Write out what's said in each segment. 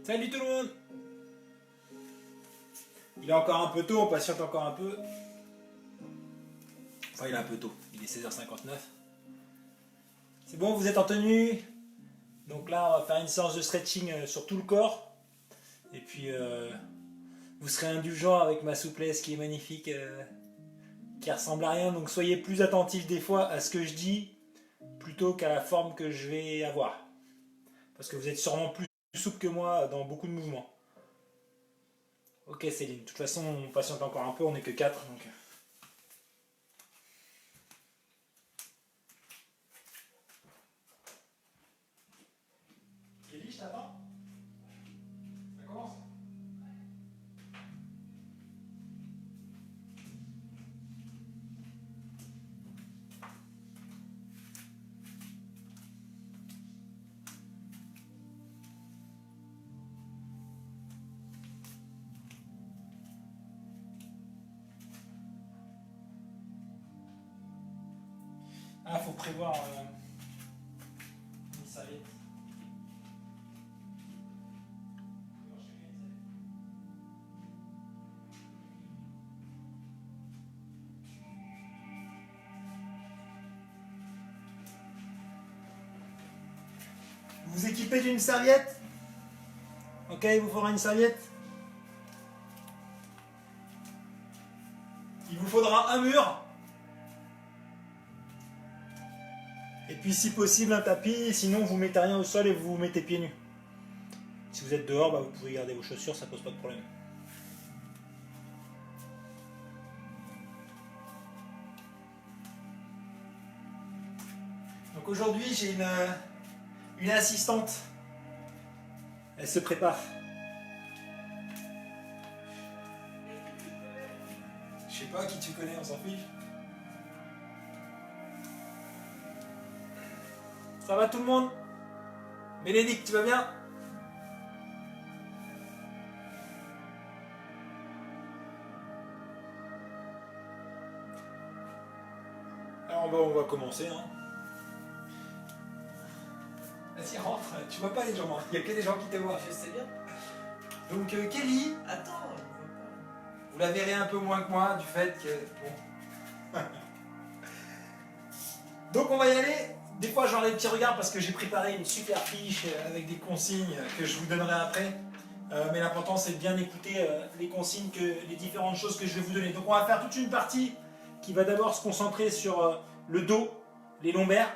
Salut tout le monde. Il est encore un peu tôt, on patiente encore un peu. Enfin, il est un peu tôt, il est 16h59. C'est bon, vous êtes en tenue. Donc là, on va faire une séance de stretching sur tout le corps. Et puis, vous serez indulgent avec ma souplesse qui est magnifique, qui ressemble à rien. Donc soyez plus attentifs des fois à ce que je dis, plutôt qu'à la forme que je vais avoir. Parce que vous êtes sûrement plus souple que moi dans beaucoup de mouvements. Ok Céline, de toute façon on patiente encore un peu, on n'est que 4 donc... Kelly, je t'attends. Ça commence. Ah, faut prévoir une serviette. Vous vous équipez d'une serviette. Ok, il vous faudra une serviette. Il vous faudra un mur. Et puis si possible un tapis, sinon vous mettez rien au sol et vous vous mettez pieds nus. Si vous êtes dehors, bah, vous pouvez garder vos chaussures, ça pose pas de problème. Donc aujourd'hui j'ai une assistante. Elle se prépare. Je sais pas qui tu connais, on s'en fiche. Ça va tout le monde? Bénédicte, tu vas bien? Alors on va commencer. Hein. Vas-y, rentre. Tu vois pas les gens, hein. Il n'y a que des gens qui te voient. Je sais bien. Donc Kelly, Attends, vous la verrez un peu moins que moi du fait que... Bon. Donc on va y aller. Des fois j'en ai des petits regards parce que j'ai préparé une super fiche avec des consignes que je vous donnerai après. Mais l'important c'est de bien écouter les consignes, les différentes choses que je vais vous donner. Donc on va faire toute une partie qui va d'abord se concentrer sur le dos, les lombaires.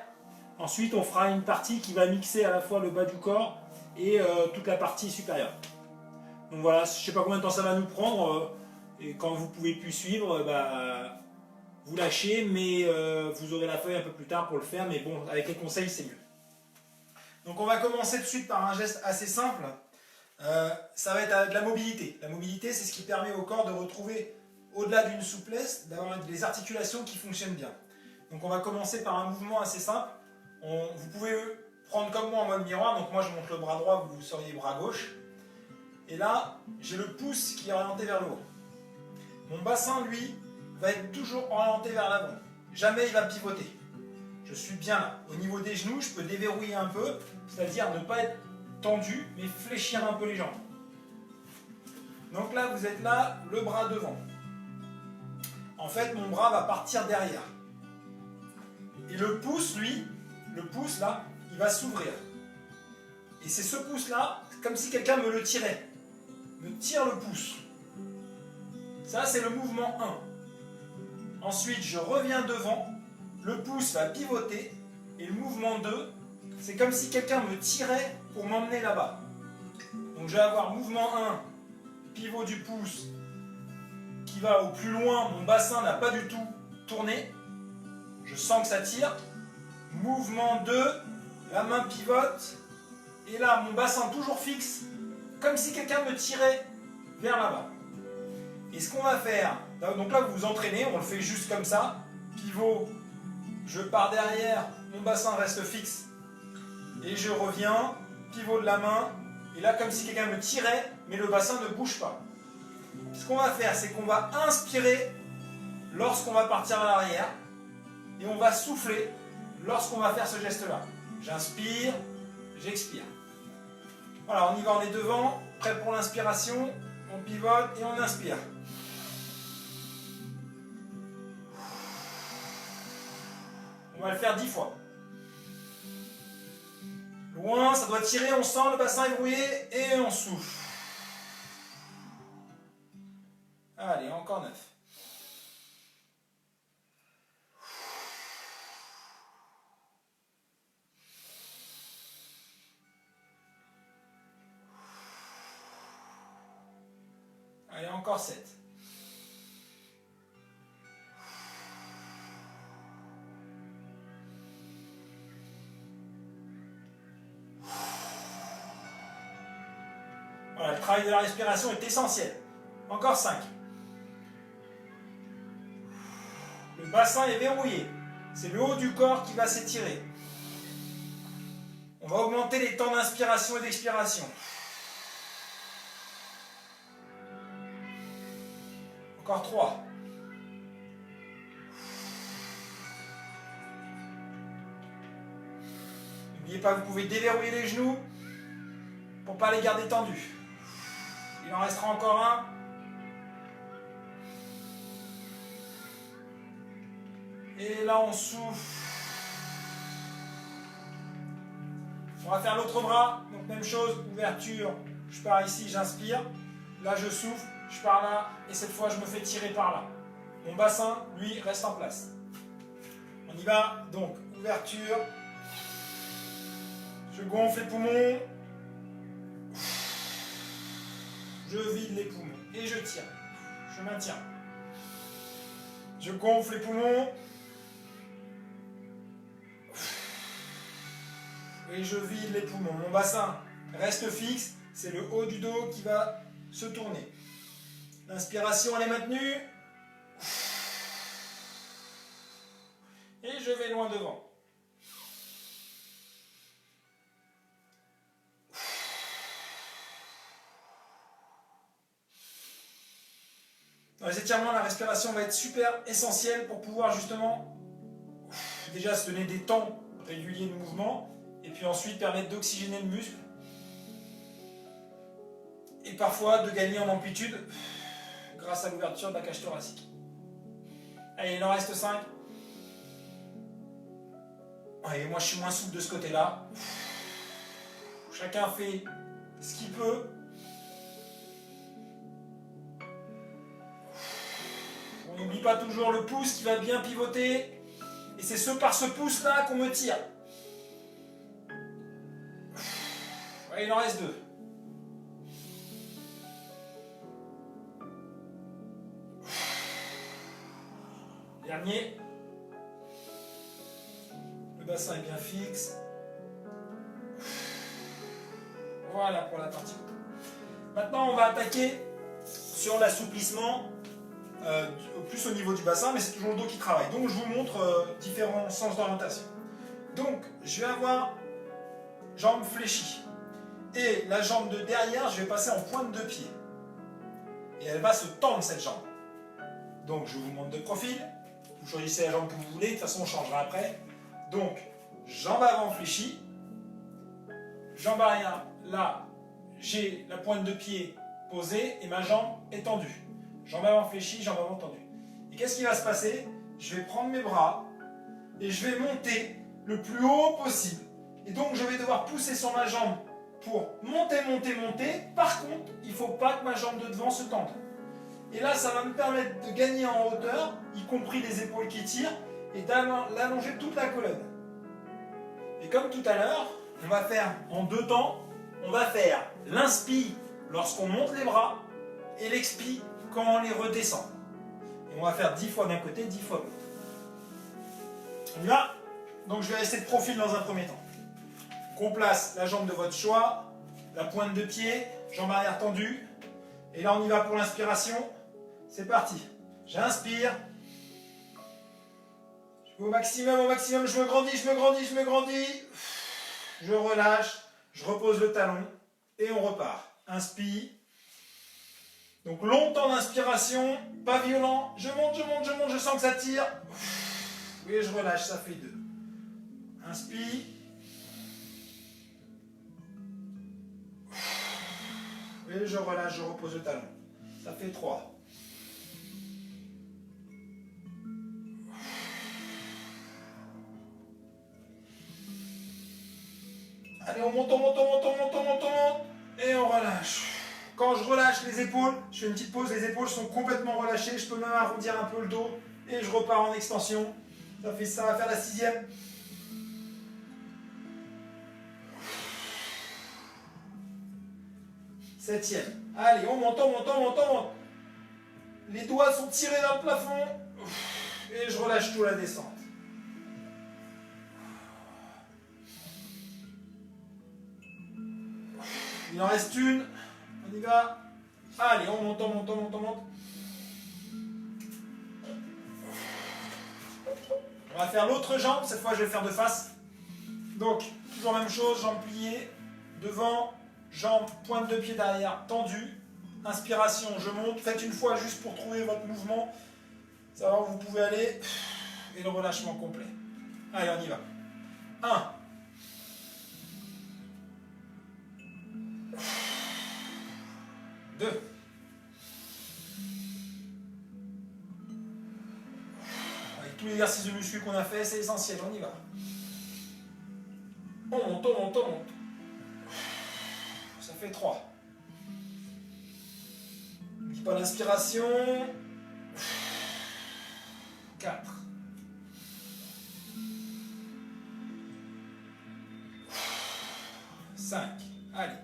Ensuite on fera une partie qui va mixer à la fois le bas du corps et toute la partie supérieure. Donc voilà, je ne sais pas combien de temps ça va nous prendre. Et quand vous ne pouvez plus suivre, vous lâchez, mais vous aurez la feuille un peu plus tard pour le faire, mais bon, avec les conseils, c'est mieux. Donc on va commencer tout de suite par un geste assez simple. Ça va être de la mobilité. La mobilité, c'est ce qui permet au corps de retrouver, au-delà d'une souplesse, d'avoir des articulations qui fonctionnent bien. Donc on va commencer par un mouvement assez simple. Vous pouvez prendre comme moi en mode miroir, donc moi je monte le bras droit, vous seriez bras gauche. Et là, j'ai le pouce qui est orienté vers le haut. Mon bassin, lui, va être toujours orienté vers l'avant. Jamais il va pivoter. Je suis bien là. Au niveau des genoux, je peux déverrouiller un peu, c'est-à-dire ne pas être tendu, mais fléchir un peu les jambes. Donc là, vous êtes là, le bras devant. En fait, mon bras va partir derrière. Et le pouce, lui, le pouce là, il va s'ouvrir. Et c'est ce pouce-là, comme si quelqu'un me le tirait. Me tire le pouce. Ça, c'est le mouvement 1. Ensuite, je reviens devant, le pouce va pivoter, et le mouvement 2, c'est comme si quelqu'un me tirait pour m'emmener là-bas. Donc je vais avoir mouvement 1, pivot du pouce, qui va au plus loin, mon bassin n'a pas du tout tourné, je sens que ça tire. Mouvement 2, la main pivote, et là, mon bassin toujours fixe, comme si quelqu'un me tirait vers là-bas. Et ce qu'on va faire, donc là vous vous entraînez, on le fait juste comme ça, pivot, je pars derrière, mon bassin reste fixe, et je reviens, pivot de la main, et là comme si quelqu'un me tirait, mais le bassin ne bouge pas. Ce qu'on va faire, c'est qu'on va inspirer lorsqu'on va partir à l'arrière, et on va souffler lorsqu'on va faire ce geste-là. J'inspire, j'expire. Voilà, on y va, on est devant, prêt pour l'inspiration, on pivote et on inspire. On va le faire 10 fois. Loin, ça doit tirer, on sent le bassin est brouillé et on souffle. Allez, encore 9. Allez, encore 7. Voilà, le travail de la respiration est essentiel. Encore 5. Le bassin est verrouillé. C'est le haut du corps qui va s'étirer. On va augmenter les temps d'inspiration et d'expiration. Encore 3. N'oubliez pas, vous pouvez déverrouiller les genoux pour ne pas les garder tendus. Il en restera encore un. Et là, on souffle. On va faire l'autre bras. Donc, même chose, ouverture. Je pars ici, j'inspire. Là, je souffle. Je pars là. Et cette fois, je me fais tirer par là. Mon bassin, lui, reste en place. On y va. Donc, ouverture. Je gonfle les poumons. Je vide les poumons. Et je tire. Je maintiens. Je gonfle les poumons. Et je vide les poumons. Mon bassin reste fixe. C'est le haut du dos qui va se tourner. L'inspiration, elle est maintenue. Et je vais loin devant. Dans les étirements, la respiration va être super essentielle pour pouvoir justement déjà se donner des temps réguliers de mouvement. Et puis ensuite permettre d'oxygéner le muscle. Et parfois de gagner en amplitude grâce à l'ouverture de la cage thoracique. Allez, il en reste 5. Allez, moi je suis moins souple de ce côté-là. Chacun fait ce qu'il peut. On n'oublie pas toujours le pouce qui va bien pivoter. Et c'est par ce pouce-là qu'on me tire. Allez, il en reste 2. Dernier. Le bassin est bien fixe. Voilà pour la partie. Maintenant, on va attaquer sur l'assouplissement, plus au niveau du bassin, mais c'est toujours le dos qui travaille. Donc, je vous montre différents sens d'orientation. Donc, je vais avoir jambes fléchies. Et la jambe de derrière, je vais passer en pointe de pied. Et elle va se tendre, cette jambe. Donc, je vous montre de profil. Vous choisissez la jambe que vous voulez. De toute façon, on changera après. Donc, jambe avant fléchie. Jambe arrière, là, j'ai la pointe de pied posée et ma jambe est tendue. Jambe avant fléchie, jambe avant tendue. Et qu'est-ce qui va se passer? Je vais prendre mes bras et je vais monter le plus haut possible. Et donc, je vais devoir pousser sur ma jambe pour monter, monter, monter. Par contre, il ne faut pas que ma jambe de devant se tende. Et là, ça va me permettre de gagner en hauteur, y compris les épaules qui tirent, et d'allonger toute la colonne. Et comme tout à l'heure, on va faire en 2 temps. On va faire l'inspi lorsqu'on monte les bras et l'expi quand on les redescend. Et on va faire 10 fois d'un côté, 10 fois de l'autre. On y va? Donc je vais rester de profil dans un premier temps. On place la jambe de votre choix, la pointe de pied, jambe arrière tendue. Et là, on y va pour l'inspiration. C'est parti. J'inspire. Je vais au maximum, je me grandis, je me grandis, je me grandis. Je relâche, je repose le talon et on repart. Inspire. Donc longtemps d'inspiration, pas violent. Je monte, je monte, je monte, je sens que ça tire. Et je relâche, ça fait 2. Inspire. Et je relâche, je repose le talon. Ça fait 3. Allez, on monte, on monte, on monte, on monte, on monte, on monte. Et on relâche. Quand je relâche les épaules, je fais une petite pause, les épaules sont complètement relâchées. Je peux même arrondir un peu le dos. Et je repars en extension. Ça va faire la 6e. 7e. Allez, on monte, on monte, on monte, on monte. Les doigts sont tirés vers le plafond. Et je relâche tout la descente. Il en reste une. On y va. Allez, on monte, on monte, on monte, on monte. On va faire l'autre jambe. Cette fois, je vais le faire de face. Donc, toujours la même chose. Jambes pliées. Devant. Jambes, pointe de pied derrière, tendue. Inspiration, je monte. Faites une fois juste pour trouver votre mouvement. Savoir où vous pouvez aller. Et le relâchement complet. Allez, on y va. 1. 2. Avec tous les exercices de muscu qu'on a fait, c'est essentiel, on y va. On monte, on monte, on monte. Ça fait 3. N'oublie pas l'inspiration. 4. 5. Allez.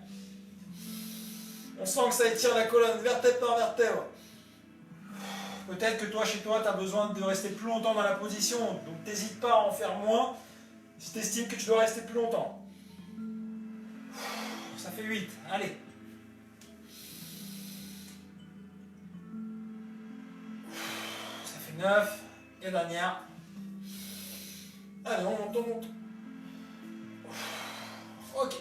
On sent que ça étire la colonne, vertèbre par vertèbre. Peut-être que toi, chez toi, tu as besoin de rester plus longtemps dans la position, donc n'hésite pas à en faire moins si tu estimes que tu dois rester plus longtemps. Ça fait 8. Allez. Ça fait 9. Et dernière. Allez, on monte, on monte. Ok.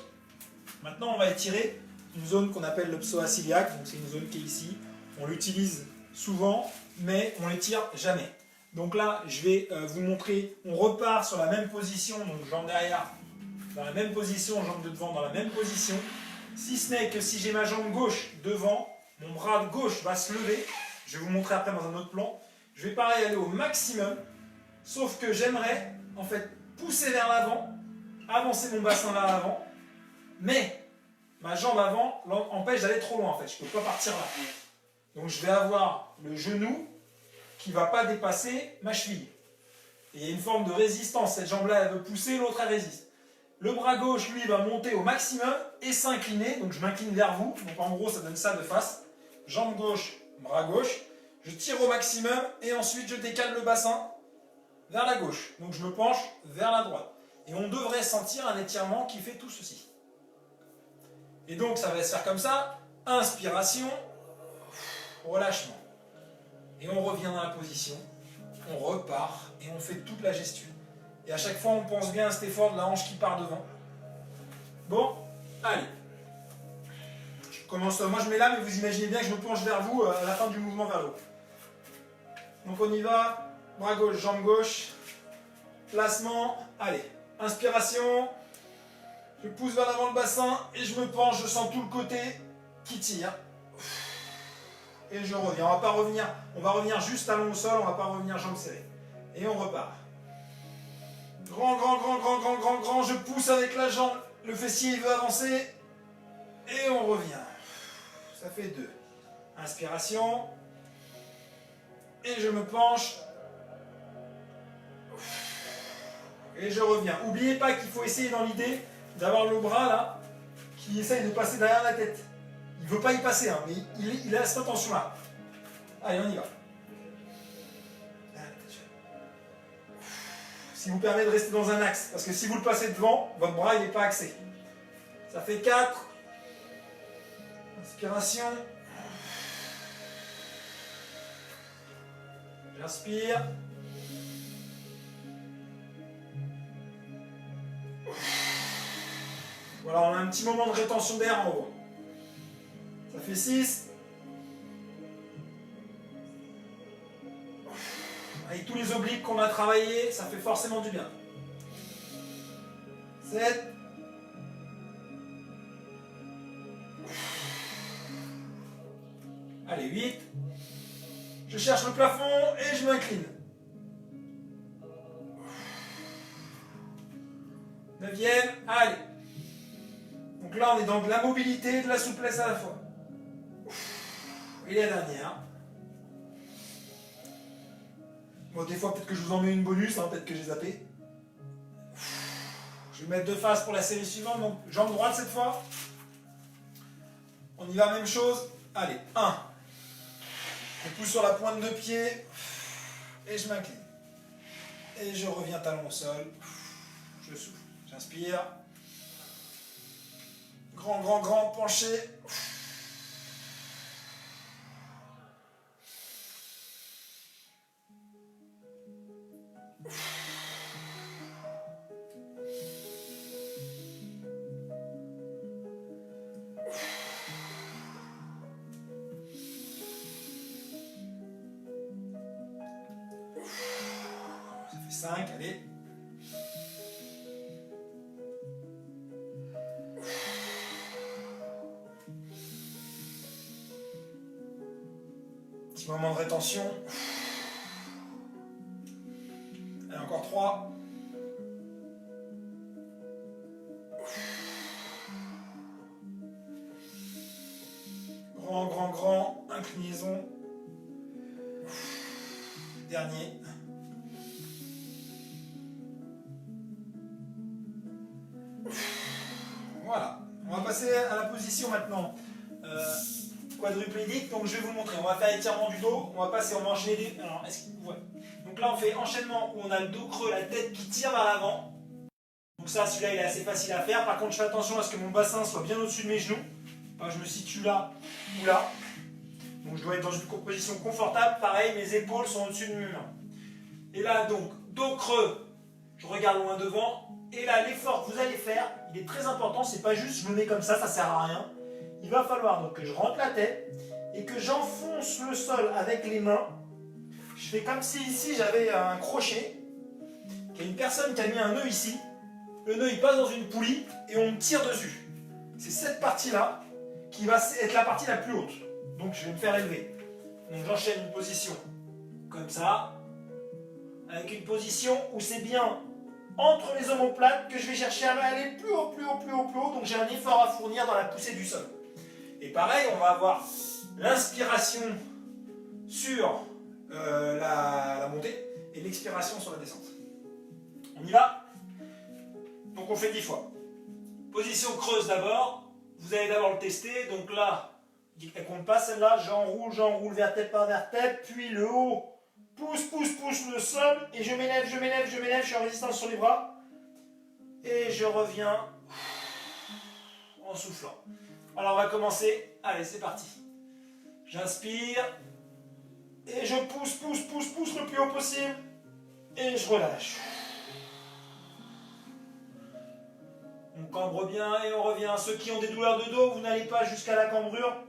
Maintenant, on va étirer une zone qu'on appelle le psoas iliaque. Donc, c'est une zone qui est ici. On l'utilise souvent, mais on l'étire jamais. Donc là, je vais vous montrer. On repart sur la même position, donc jambe derrière dans la même position, jambe de devant dans la même position. Si ce n'est que si j'ai ma jambe gauche devant, mon bras gauche va se lever. Je vais vous montrer après dans un autre plan. Je vais pareil aller au maximum, sauf que j'aimerais en fait pousser vers l'avant, avancer mon bassin vers l'avant, mais ma jambe avant empêche d'aller trop loin en fait. Je ne peux pas partir là. Donc je vais avoir le genou qui ne va pas dépasser ma cheville. Et il y a une forme de résistance. Cette jambe-là, elle veut pousser, l'autre, elle résiste. Le bras gauche, lui, va monter au maximum et s'incliner. Donc je m'incline vers vous. Donc en gros, ça donne ça de face. Jambe gauche, bras gauche. Je tire au maximum et ensuite je décale le bassin vers la gauche. Donc je me penche vers la droite. Et on devrait sentir un étirement qui fait tout ceci. Et donc ça va se faire comme ça. Inspiration, relâchement. Et on revient dans la position. On repart et on fait toute la gestuelle. Et à chaque fois, on pense bien à cet effort de la hanche qui part devant. Bon, allez. Je commence, moi je mets là, mais vous imaginez bien que je me penche vers vous à la fin du mouvement vers le haut. Donc on y va. Bras gauche, jambe gauche. Placement. Allez. Inspiration. Je pousse vers l'avant le bassin et je me penche. Je sens tout le côté qui tire. Et je reviens. On va revenir juste talon au sol. On ne va pas revenir jambes serrées. Et on repart. Grand, grand, grand, grand, grand, grand, grand. Je pousse avec la jambe. Le fessier il veut avancer. Et on revient. Ça fait 2. Inspiration. Et je me penche. Et je reviens. N'oubliez pas qu'il faut essayer dans l'idée d'avoir le bras là qui essaye de passer derrière la tête. Il ne veut pas y passer, hein, mais il a cette attention là. Allez, on y va. Ce qui vous permet de rester dans un axe. Parce que si vous le passez devant, votre bras il n'est pas axé. Ça fait 4. Inspiration. J'inspire. Voilà, on a un petit moment de rétention d'air en haut. Ça fait 6. Avec tous les obliques qu'on a travaillé, ça fait forcément du bien. 7. Allez, 8. Je cherche le plafond et je m'incline. 9e, allez. Donc là, on est dans de la mobilité et de la souplesse à la fois. Et la dernière. Bon, des fois, peut-être que je vous en mets une bonus, hein, peut-être que j'ai zappé. Je vais mettre de face pour la série suivante, donc jambe droite cette fois. On y va, même chose. Allez, 1. Je pousse sur la pointe de pied et je m'incline. Et je reviens talon au sol. Je souffle. J'inspire. Grand, grand, grand, penché. Ça fait 5, allez. Petit moment de rétention. Et encore 3. Grand, grand, grand. Inclinaison. Dernier. Voilà. On va passer à la position maintenant quadruplédique. Donc je vais vous montrer. On va faire étirement du dos. On va passer, on va enchaîner des... Alors, ouais. Donc là, on fait enchaînement où on a le dos creux, la tête qui tire vers l'avant. Donc ça, celui-là, il est assez facile à faire. Par contre, je fais attention à ce que mon bassin soit bien au-dessus de mes genoux. Enfin, je me situe là ou là. Donc je dois être dans une position confortable. Pareil, mes épaules sont au-dessus de mes mains. Et là, donc, dos creux, je regarde loin devant. Et là, l'effort que vous allez faire, il est très important. C'est pas juste je me mets comme ça sert à rien. Il va falloir donc que je rentre la tête et que j'enfonce le sol avec les mains. Je fais comme si ici j'avais un crochet. Il y a une personne qui a mis un nœud ici. Le nœud il passe dans une poulie et on tire dessus. C'est cette partie-là qui va être la partie la plus haute. Donc je vais me faire élever. Donc j'enchaîne une position comme ça, avec une position où c'est bien entre les omoplates que je vais chercher à aller plus haut, plus haut, plus haut, plus haut. Donc j'ai un effort à fournir dans la poussée du sol. Et pareil, on va avoir l'inspiration sur la montée et l'expiration sur la descente. On y va. Donc on fait 10 fois. Position creuse d'abord. Vous allez d'abord le tester. Donc là, elle ne compte pas celle-là. J'enroule vertèbre par vertèbre. Puis le haut pousse le sol. Et je m'élève. Je suis en résistance sur les bras. Et je reviens en soufflant. Alors on va commencer. Allez, c'est parti. J'inspire. Et je pousse le plus haut possible. Et je relâche. On cambre bien et on revient. Ceux qui ont des douleurs de dos, vous n'allez pas jusqu'à la cambrure.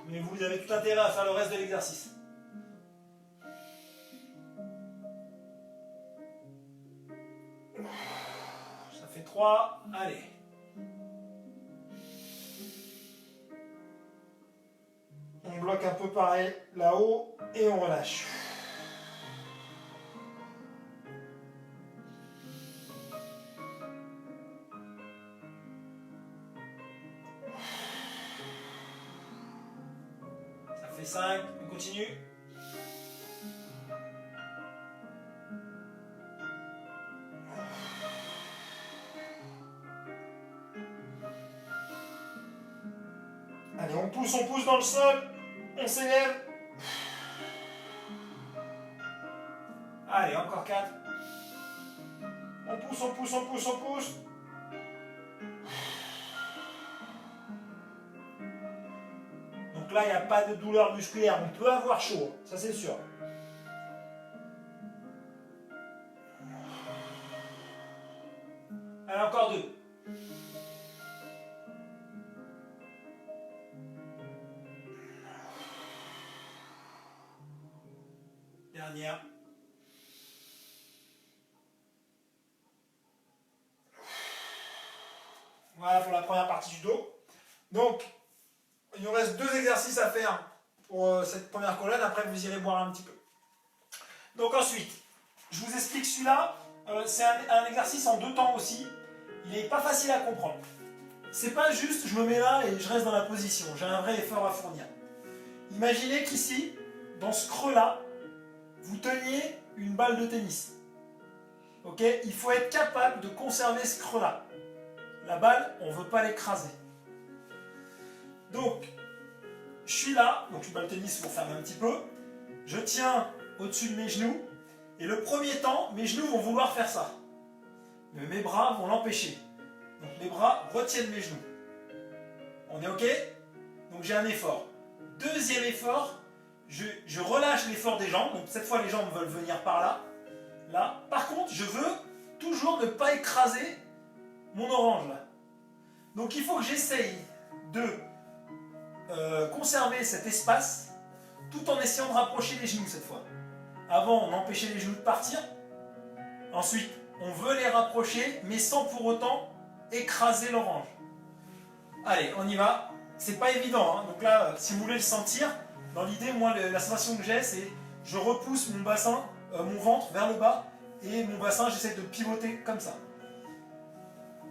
Mais vous avez tout intérêt à faire le reste de l'exercice. Ça fait 3. Allez. On bloque un peu pareil là-haut et on relâche. Ça fait 5, on continue. Allez, on pousse dans le sol. On s'élève. Allez, encore 4. On pousse. Donc là, il n'y a pas de douleur musculaire. On peut avoir chaud, ça c'est sûr. Allez, encore 2. Dernière. Voilà pour la première partie du dos. Donc, il nous reste 2 exercices à faire pour cette première colonne. Après, vous irez boire un petit peu. Donc ensuite, je vous explique celui-là. C'est un exercice en 2 temps aussi. Il n'est pas facile à comprendre. C'est pas juste, je me mets là et je reste dans la position. J'ai un vrai effort à fournir. Imaginez qu'ici, dans ce creux-là, vous teniez une balle de tennis. Ok? Il faut être capable de conserver ce creux-là. La balle, on ne veut pas l'écraser. Donc, je suis là, donc une balle de tennis, il faut fermer un petit peu. Je tiens au-dessus de mes genoux. Et le premier temps, mes genoux vont vouloir faire ça. Mais mes bras vont l'empêcher. Donc mes bras retiennent mes genoux. On est OK? Donc j'ai un effort. Deuxième effort, je relâche l'effort des jambes. Donc cette fois, les jambes veulent venir par là. Là. Par contre, je veux toujours ne pas écraser mon orange là. Donc il faut que j'essaye de conserver cet espace tout en essayant de rapprocher les genoux cette fois. Avant, on empêchait les genoux de partir. Ensuite, on veut les rapprocher, mais sans pour autant écraser l'orange. Allez, on y va. C'est pas évident, hein. Donc là, si vous voulez le sentir, dans l'idée, moi, la sensation que j'ai, c'est je repousse mon bassin, mon ventre vers le bas, et mon bassin, j'essaie de pivoter comme ça.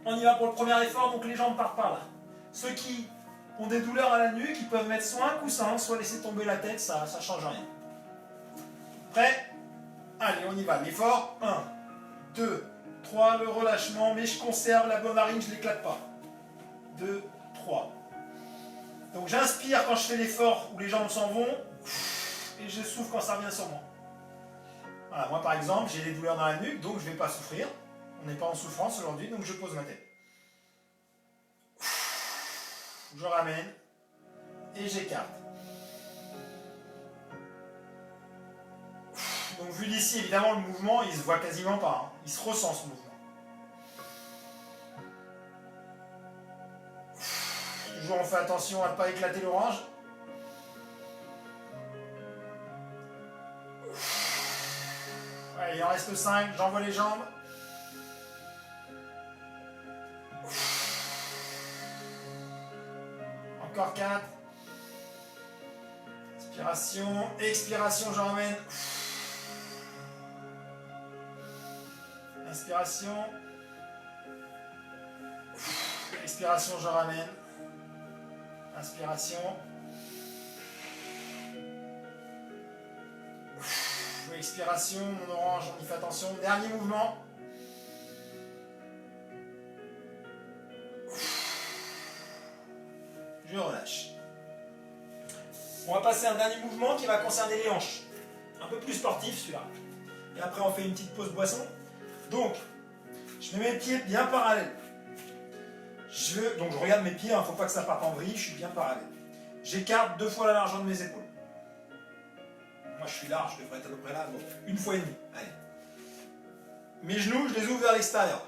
On y va pour le premier effort, donc les jambes partent par là. Ceux qui ont des douleurs à la nuque, ils peuvent mettre soit un coussin, soit laisser tomber la tête, ça ne change rien. Prêt? Allez, on y va. L'effort, 1, 2, 3, le relâchement, mais je conserve la bonne narine, je ne l'éclate pas. 2, 3. Donc j'inspire quand je fais l'effort où les jambes s'en vont, et je souffle quand ça revient sur moi. Voilà, moi par exemple, j'ai des douleurs dans la nuque, donc je ne vais pas souffrir. On n'est pas en souffrance aujourd'hui, donc je pose ma tête. Je ramène, et j'écarte. Donc vu d'ici, évidemment, le mouvement, il se voit quasiment pas. Hein. Il se ressent, ce mouvement. Toujours, on fait attention à ne pas éclater l'orange. Allez, il en reste 5. J'envoie les jambes. Encore 4. Inspiration, expiration, je ramène. Inspiration. Expiration, je ramène. Inspiration. Expiration, mon orange, on y fait attention. Dernier mouvement. Je relâche. On va passer à un dernier mouvement qui va concerner les hanches. Un peu plus sportif celui-là. Et après on fait une petite pause boisson. Donc, je mets mes pieds bien parallèles. Donc je regarde mes pieds, il ne faut pas que ça parte en vrille, je suis bien parallèle. J'écarte 2 fois la largeur de mes épaules. Moi je suis large, je devrais être à peu près là, bon, 1 fois et demie. Allez. Mes genoux, je les ouvre vers l'extérieur.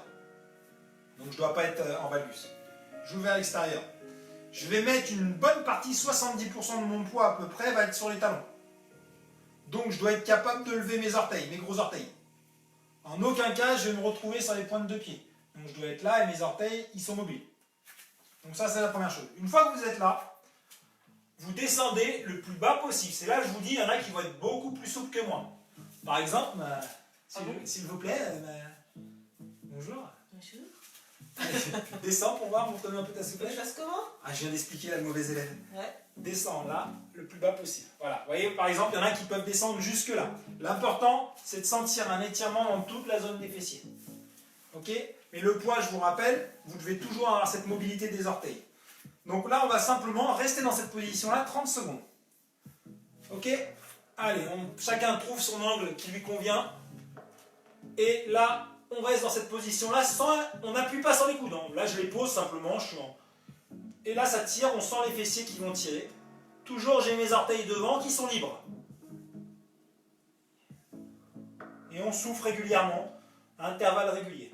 Donc je ne dois pas être en valgus. J'ouvre vers l'extérieur. Je vais mettre une bonne partie, 70% de mon poids à peu près, va être sur les talons. Donc je dois être capable de lever mes orteils, mes gros orteils. En aucun cas, je vais me retrouver sur les pointes de pied. Donc je dois être là et mes orteils, ils sont mobiles. Donc ça, c'est la première chose. Une fois que vous êtes là, vous descendez le plus bas possible. C'est là que je vous dis, il y en a qui vont être beaucoup plus souples que moi. Par exemple, s'il vous plaît, bonjour. Bonjour. Descends pour voir, montre-nous un peu ta souplesse. Je fasse comment? Ah, je viens d'expliquer la mauvaise élève. Ouais. Descends là, le plus bas possible. Voilà. Vous voyez, par exemple, il y en a qui peuvent descendre jusque là. L'important, c'est de sentir un étirement dans toute la zone des fessiers. Ok? Mais le poids, je vous rappelle, vous devez toujours avoir cette mobilité des orteils. Donc là, on va simplement rester dans cette position-là 30 secondes. Ok? Allez, chacun trouve son angle qui lui convient. Et là, on reste dans cette position-là, on n'appuie pas sur les coudes. Là, je les pose simplement, et là, ça tire, on sent les fessiers qui vont tirer. Toujours, j'ai mes orteils devant qui sont libres. Et on souffle régulièrement, à intervalles réguliers.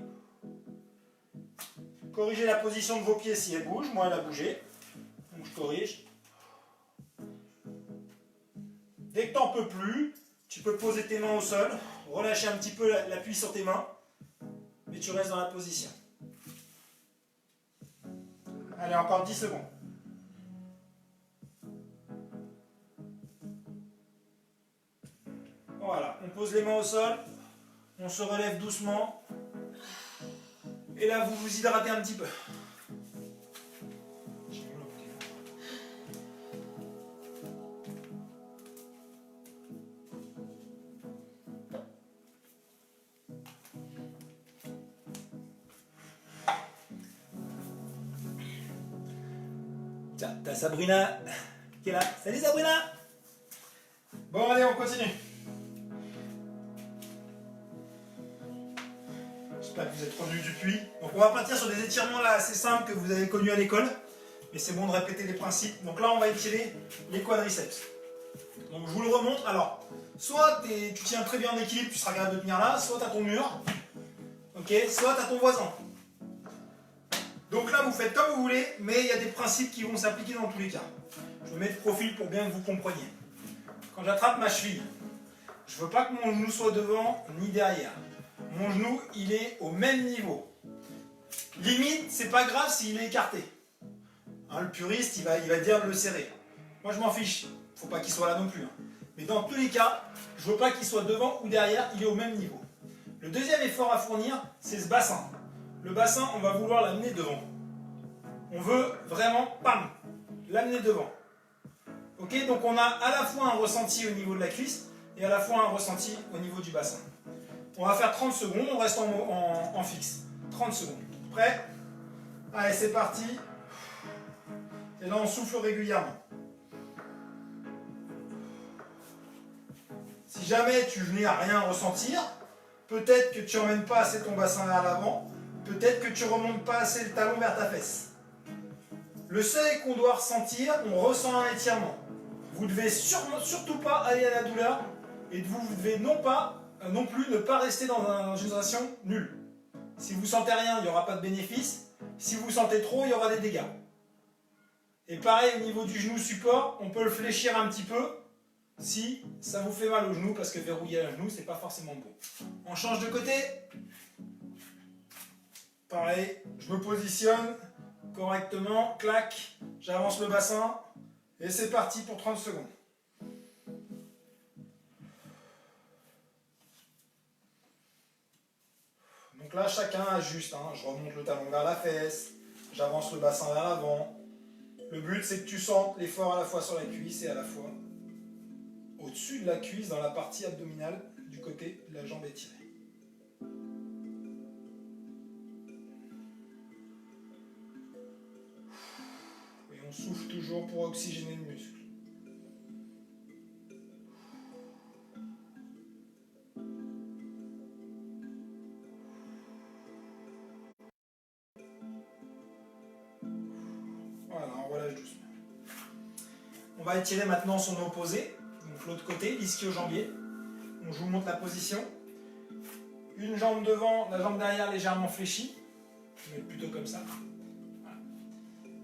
Corrigez la position de vos pieds si elle bouge. Moi, elle a bougé. Donc, je corrige. Dès que tu n'en peux plus, tu peux poser tes mains au sol, relâcher un petit peu l'appui sur tes mains, mais tu restes dans la position. Allez, encore 10 secondes. Voilà, on pose les mains au sol, on se relève doucement. Et là, vous vous hydratez un petit peu. Tiens, t'as Sabrina qui est là. Salut Sabrina! Bon, allez, on continue. J'espère que vous êtes revenus du puits. Donc on va partir sur des étirements là assez simples que vous avez connus à l'école. Mais c'est bon de répéter les principes. Donc là, on va étirer les quadriceps. Donc je vous le remonte. Alors, soit tu tiens très bien en équilibre, tu seras capable de tenir là, soit tu as ton mur, ok, soit tu as ton voisin. Donc là, vous faites comme vous voulez, mais il y a des principes qui vont s'appliquer dans tous les cas. Je me mets de profil pour bien que vous compreniez. Quand j'attrape ma cheville, je ne veux pas que mon genou soit devant ni derrière. Mon genou, il est au même niveau. Limite, c'est pas grave s'il est écarté. Hein, le puriste, il va dire de le serrer. Moi, je m'en fiche. Faut pas qu'il soit là non plus. Hein. Mais dans tous les cas, je veux pas qu'il soit devant ou derrière, il est au même niveau. Le deuxième effort à fournir, c'est ce bassin. Le bassin, on va vouloir l'amener devant. On veut vraiment, pam, l'amener devant. Ok, donc on a à la fois un ressenti au niveau de la cuisse et à la fois un ressenti au niveau du bassin. On va faire 30 secondes, on reste en fixe. 30 secondes. Prêt? Allez, c'est parti. Et là, on souffle régulièrement. Si jamais tu venais à rien ressentir, peut-être que tu n'emmènes pas assez ton bassin vers l'avant, peut-être que tu ne remontes pas assez le talon vers ta fesse. Le seuil qu'on doit ressentir, on ressent un étirement. Vous ne devez surtout pas aller à la douleur et vous devez non plus ne pas rester dans une sensation nulle. Si vous sentez rien, il n'y aura pas de bénéfice. Si vous sentez trop, il y aura des dégâts. Et pareil, au niveau du genou support, on peut le fléchir un petit peu si ça vous fait mal au genou, parce que verrouiller un genou, c'est pas forcément bon. On change de côté. Pareil, je me positionne correctement, clac, j'avance le bassin, et c'est parti pour 30 secondes. Donc là, chacun ajuste, hein. Je remonte le talon vers la fesse, j'avance le bassin vers l'avant. Le but, c'est que tu sentes l'effort à la fois sur la cuisse et à la fois au-dessus de la cuisse, dans la partie abdominale, du côté de la jambe étirée. Et on souffle toujours pour oxygéner le muscle. Voilà, on relâche doucement. On va étirer maintenant son opposé, donc l'autre côté, l'ischio-jambier. Donc je vous montre la position. Une jambe devant, la jambe derrière légèrement fléchie. Je vais mettre plutôt comme ça. Voilà.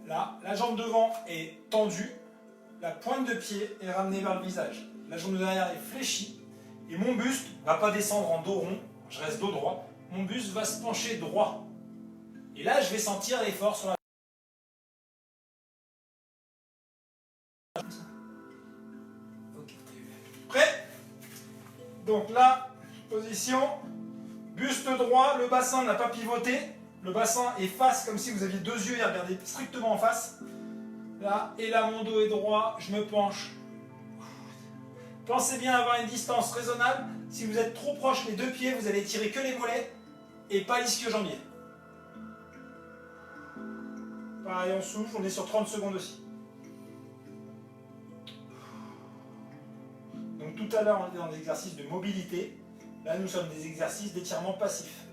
Là, la jambe devant est tendue. La pointe de pied est ramenée vers le visage. La jambe derrière est fléchie. Et mon buste ne va pas descendre en dos rond. Je reste dos droit. Mon buste va se pencher droit. Et là, je vais sentir l'effort sur la... Ok. Prêt? Donc là, position, buste droit, le bassin n'a pas pivoté, le bassin est face comme si vous aviez deux yeux et regardez strictement en face. Là, et là mon dos est droit, je me penche. Pensez bien à avoir une distance raisonnable. Si vous êtes trop proche les deux pieds, vous allez tirer que les mollets et pas l'ischio-jambier. Pareil, on souffle, on est sur 30 secondes aussi. Donc tout à l'heure, on était dans des exercices de mobilité. Là, nous sommes des exercices d'étirement passif.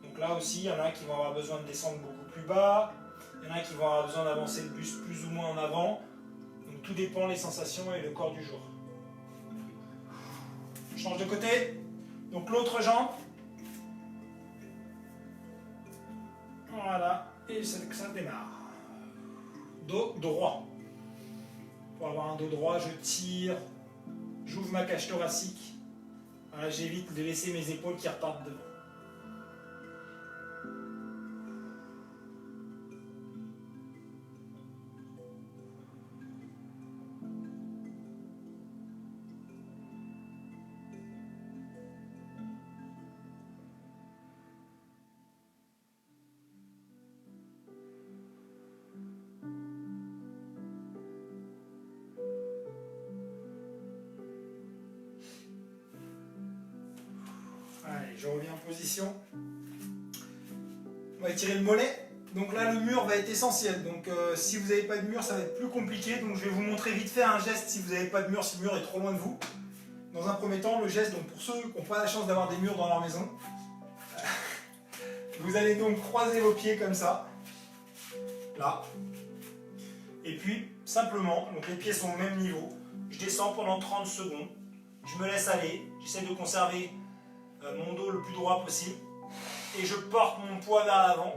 Donc là aussi, il y en a qui vont avoir besoin de descendre beaucoup plus bas. Il y en a qui vont avoir besoin d'avancer le buste plus ou moins en avant. Donc tout dépend des sensations et le corps du jour. Je change de côté. Donc l'autre jambe. Voilà. Et ça démarre. Dos droit. Pour avoir un dos droit, je tire J'ouvre ma cage thoracique. Voilà, j'évite de laisser mes épaules qui repartent devant. Allez, je reviens en position. On va étirer le mollet. Donc là, le mur va être essentiel. Donc si vous n'avez pas de mur, ça va être plus compliqué. Donc je vais vous montrer vite fait un geste si vous n'avez pas de mur, si le mur est trop loin de vous. Dans un premier temps, le geste, donc pour ceux qui n'ont pas la chance d'avoir des murs dans leur maison, vous allez donc croiser vos pieds comme ça. Là. Et puis, simplement, donc les pieds sont au même niveau. Je descends pendant 30 secondes. Je me laisse aller. J'essaie de conserver mon dos le plus droit possible. Et je porte mon poids vers l'avant,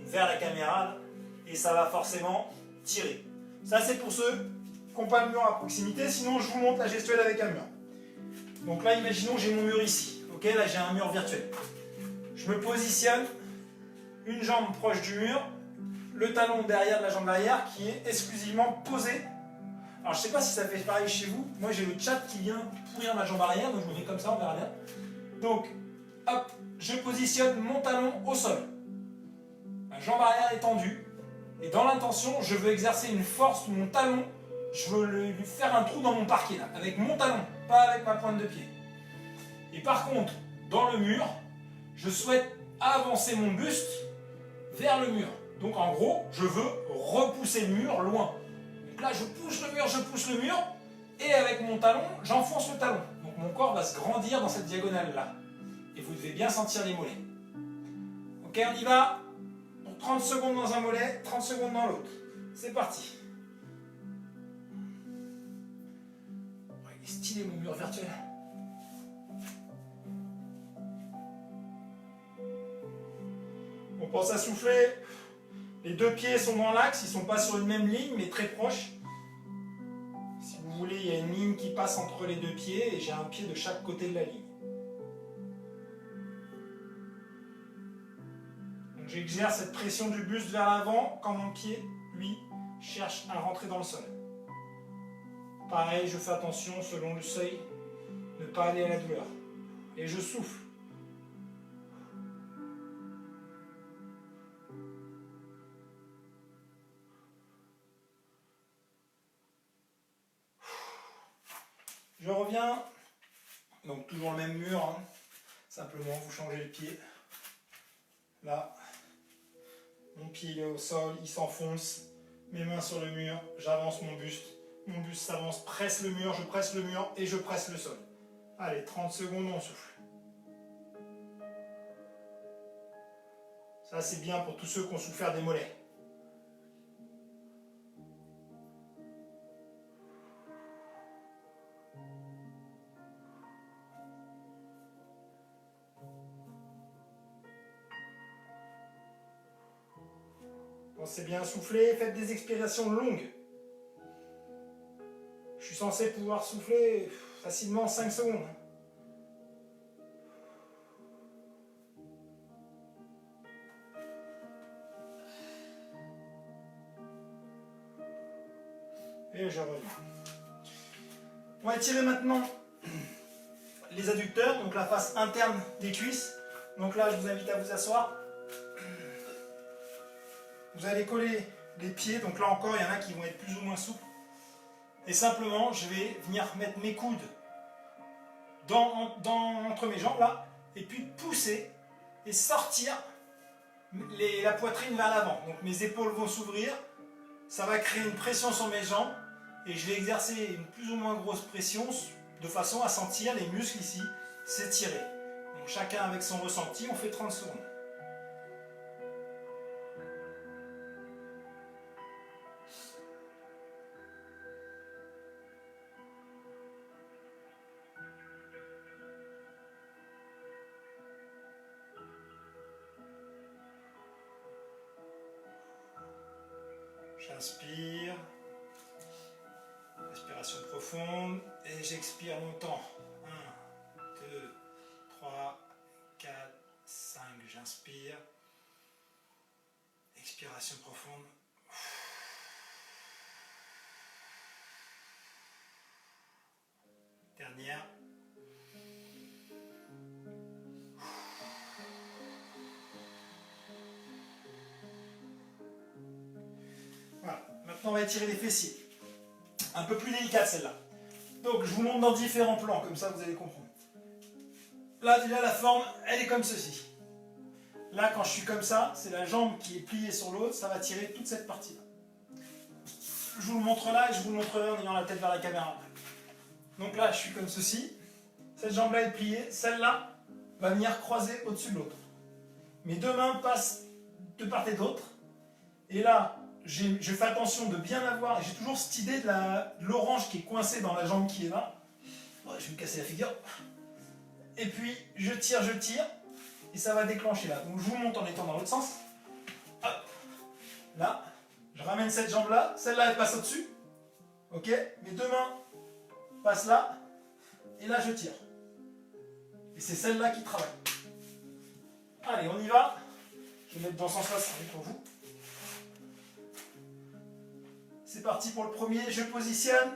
vers la caméra, là, et ça va forcément tirer. Ça, c'est pour ceux qui n'ont pas le mur à proximité. Sinon, je vous montre la gestuelle avec un mur. Donc là, imaginons j'ai mon mur ici. Ok, là, j'ai un mur virtuel. Je me positionne, une jambe proche du mur, le talon derrière de la jambe arrière qui est exclusivement posé. Alors, je ne sais pas si ça fait pareil chez vous. Moi, j'ai le chat qui vient pourrir ma jambe arrière, donc je me mets comme ça, on verra bien. Donc, hop, je positionne mon talon au sol. Ma jambe arrière est tendue. Et dans l'intention, je veux exercer une force où mon talon, je veux lui faire un trou dans mon parquet, là, avec mon talon, pas avec ma pointe de pied. Et par contre, dans le mur, je souhaite avancer mon buste vers le mur. Donc en gros, je veux repousser le mur loin. Donc là, je pousse le mur, et avec mon talon, j'enfonce le talon. Donc mon corps va se grandir dans cette diagonale-là. Et vous devez bien sentir les mollets. Ok, on y va. Pour 30 secondes dans un mollet, 30 secondes dans l'autre. C'est parti. Il est stylé mon mur virtuel. On pense à souffler. Les deux pieds sont dans l'axe, ils ne sont pas sur une même ligne, mais très proches. Si vous voulez, il y a une ligne qui passe entre les deux pieds et j'ai un pied de chaque côté de la ligne. Donc j'exerce cette pression du buste vers l'avant quand mon pied, lui, cherche à rentrer dans le sol. Pareil, je fais attention selon le seuil, ne pas aller à la douleur. Et je souffle. Je reviens, donc toujours le même mur, hein. Simplement vous changez le pied. Là, mon pied il est au sol, il s'enfonce, mes mains sur le mur, j'avance mon buste s'avance, presse le mur, je presse le mur et je presse le sol. Allez, 30 secondes, on souffle. Ça c'est bien pour tous ceux qui ont souffert des mollets. Pensez bien à souffler, faites des expirations longues. Je suis censé pouvoir souffler facilement 5 secondes. Et je reviens. On va étirer maintenant les adducteurs, donc la face interne des cuisses. Donc là, je vous invite à vous asseoir. Vous allez coller les pieds, donc là encore, il y en a qui vont être plus ou moins souples. Et simplement, je vais venir mettre mes coudes entre mes jambes là, et puis pousser et sortir la poitrine vers l'avant. Donc mes épaules vont s'ouvrir, ça va créer une pression sur mes jambes, et je vais exercer une plus ou moins grosse pression de façon à sentir les muscles ici s'étirer. Donc chacun avec son ressenti, on fait 30 secondes. J'inspire, respiration profonde. profonde et j'expire longtemps. 1, 2, 3, 4, 5. J'inspire. Expiration profonde. Dernière. Voilà. Maintenant, on va étirer les fessiers. Un peu plus délicate celle-là. Donc, je vous montre dans différents plans, comme ça vous allez comprendre. Là, déjà, la forme, elle est comme ceci. Là, quand je suis comme ça, c'est la jambe qui est pliée sur l'autre, ça va tirer toute cette partie-là. Je vous le montre là et je vous le montrerai en ayant la tête vers la caméra. Donc là, je suis comme ceci. Cette jambe-là est pliée, celle-là va venir croiser au-dessus de l'autre. Mes deux mains passent de part et d'autre. Et là, je fais attention de bien avoir, et j'ai toujours cette idée de l'orange qui est coincée dans la jambe qui est là. Ouais, je vais me casser la figure. Et puis, je tire, et ça va déclencher là. Donc je vous monte en étant dans l'autre sens. Hop. Là, je ramène cette jambe-là, celle-là elle passe au-dessus. Ok, mes deux mains passent là, et là je tire. Et c'est celle-là qui travaille. Allez, on y va. Je vais mettre dans ce sens-là, c'est mieux pour vous. C'est parti pour le premier, je positionne,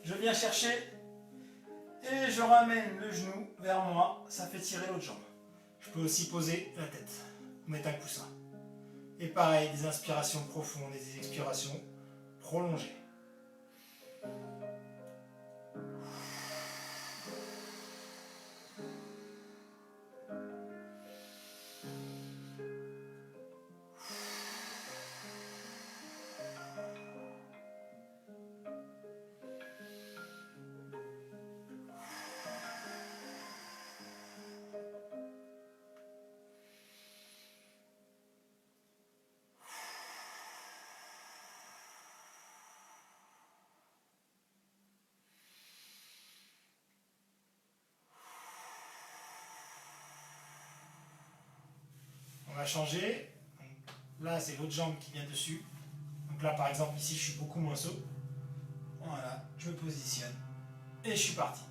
je viens chercher et je ramène le genou vers moi, ça fait tirer l'autre jambe. Je peux aussi poser la tête, ou mettre un coussin. Et pareil, des inspirations profondes et des expirations prolongées. On va changer. Donc, là, c'est l'autre jambe qui vient dessus. Donc là, par exemple, ici, je suis beaucoup moins saut. Voilà, je me positionne. Et je suis parti.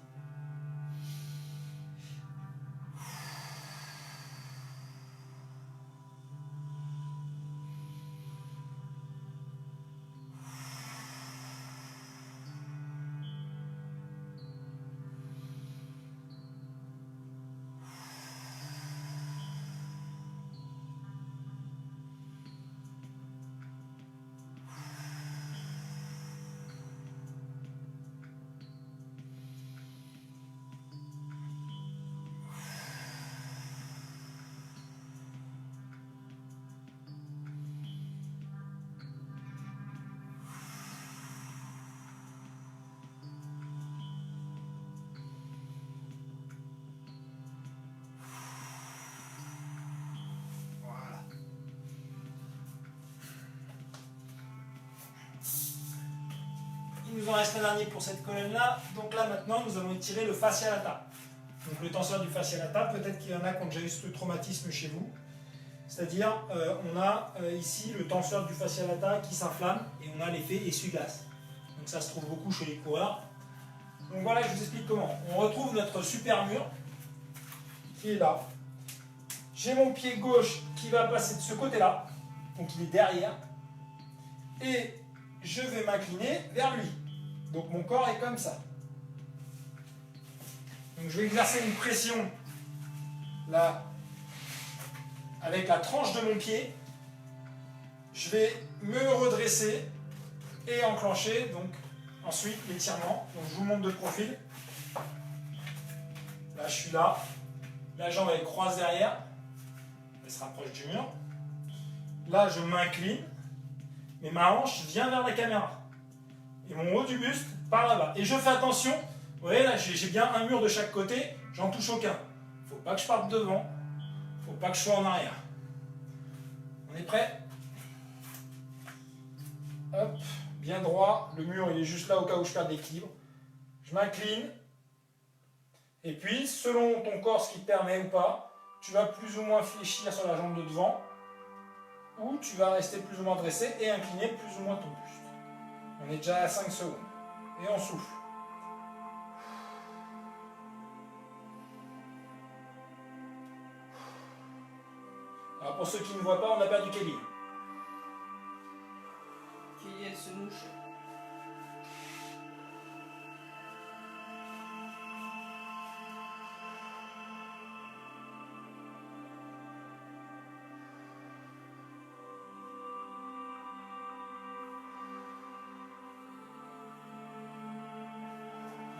Il nous en reste un dernier pour cette colonne-là. Donc là, maintenant, nous allons étirer le fascia lata. Donc le tenseur du fascia lata, peut-être qu'il y en a qui ont déjà eu ce traumatisme chez vous. C'est-à-dire, on a ici le tenseur du fascia lata qui s'inflamme et on a l'effet essuie-glace. Donc ça se trouve beaucoup chez les coureurs. Donc voilà, je vous explique comment. On retrouve notre super mur qui est là. J'ai mon pied gauche qui va passer de ce côté-là. Donc il est derrière. Et je vais m'incliner vers lui. Donc mon corps est comme ça. Donc je vais exercer une pression là avec la tranche de mon pied. Je vais me redresser et enclencher donc ensuite l'étirement. Donc je vous montre de profil. Là je suis là. La jambe elle croise derrière. Elle se rapproche du mur. Là je m'incline. Mais ma hanche vient vers la caméra. Et mon haut du buste par là-bas. Et je fais attention, vous voyez là, j'ai bien un mur de chaque côté, j'en touche aucun. Il ne faut pas que je parte devant, il ne faut pas que je sois en arrière. On est prêt? Hop, bien droit, le mur il est juste là au cas où je perds l'équilibre. Je m'incline. Et puis, selon ton corps, ce qui te permet ou pas, tu vas plus ou moins fléchir sur la jambe de devant, ou tu vas rester plus ou moins dressé et incliner plus ou moins ton buste. On est déjà à 5 secondes. Et on souffle. Alors pour ceux qui ne voient pas, on a perdu Kelly. Kelly, elle se mouche.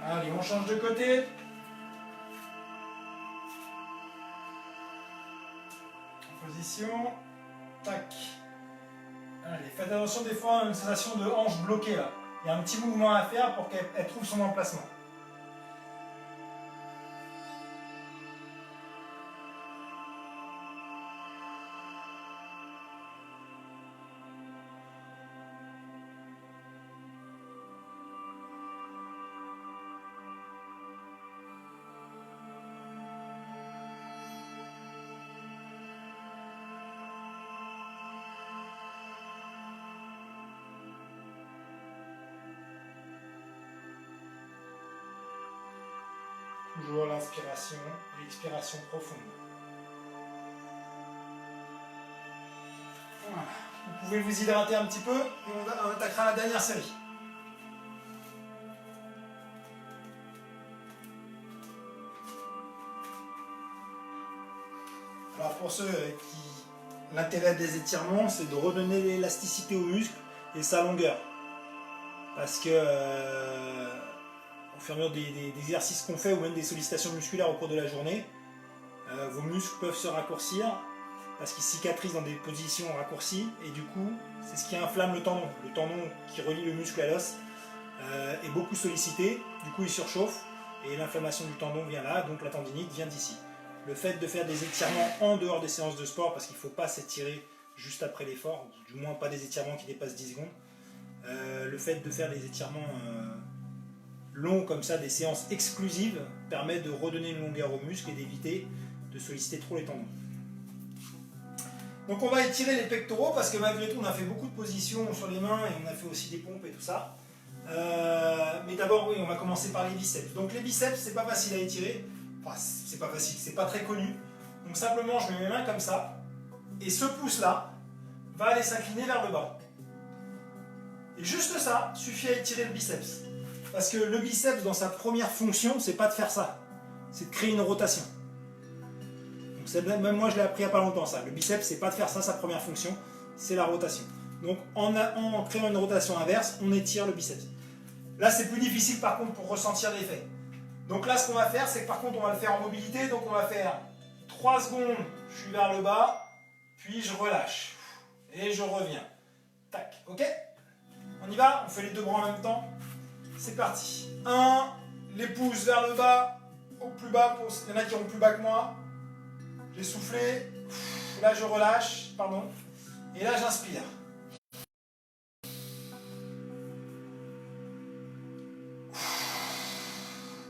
Allez, on change de côté. Position. Tac. Allez, faites attention, des fois, une sensation de hanche bloquée là. Il y a un petit mouvement à faire pour qu'elle trouve son emplacement. Toujours l'inspiration et l'expiration profonde. Voilà. Vous pouvez vous hydrater un petit peu et on attaquera la dernière série. Alors pour ceux qui... L'intérêt des étirements, c'est de redonner l'élasticité au muscle et sa longueur. Parce que au fur et à mesure des exercices qu'on fait ou même des sollicitations musculaires au cours de la journée, vos muscles peuvent se raccourcir parce qu'ils cicatrisent dans des positions raccourcies et du coup c'est ce qui inflamme le tendon. Le tendon qui relie le muscle à l'os est beaucoup sollicité, du coup il surchauffe et l'inflammation du tendon vient là, donc la tendinite vient d'ici. Le fait de faire des étirements en dehors des séances de sport, parce qu'il ne faut pas s'étirer juste après l'effort, du moins pas des étirements qui dépassent 10 secondes, le fait de faire des étirements longs comme ça, des séances exclusives, permet de redonner une longueur aux muscles et d'éviter de solliciter trop les tendons. Donc on va étirer les pectoraux parce que malgré tout on a fait beaucoup de positions sur les mains et on a fait aussi des pompes et tout ça. Mais d'abord oui, on va commencer par les biceps. Donc les biceps c'est pas facile à étirer, enfin c'est pas facile, c'est pas très connu. Donc simplement je mets mes mains comme ça et ce pouce là va aller s'incliner vers le bas. Et juste ça suffit à étirer le biceps. Parce que le biceps dans sa première fonction c'est pas de faire ça, c'est de créer une rotation. Même moi je l'ai appris il n'y a pas longtemps ça. Le biceps c'est pas de faire ça, sa première fonction, c'est la rotation. Donc en créant une rotation inverse, on étire le biceps. Là c'est plus difficile par contre pour ressentir l'effet. Donc là ce qu'on va faire c'est que par contre on va le faire en mobilité, donc on va faire 3 secondes, je suis vers le bas, puis je relâche. Et je reviens. Tac, ok? On y va? On fait les deux bras en même temps? C'est parti. 1, les pouces vers le bas, au plus bas, il y en a qui ont plus bas que moi. J'ai soufflé, là je relâche, pardon, et là j'inspire.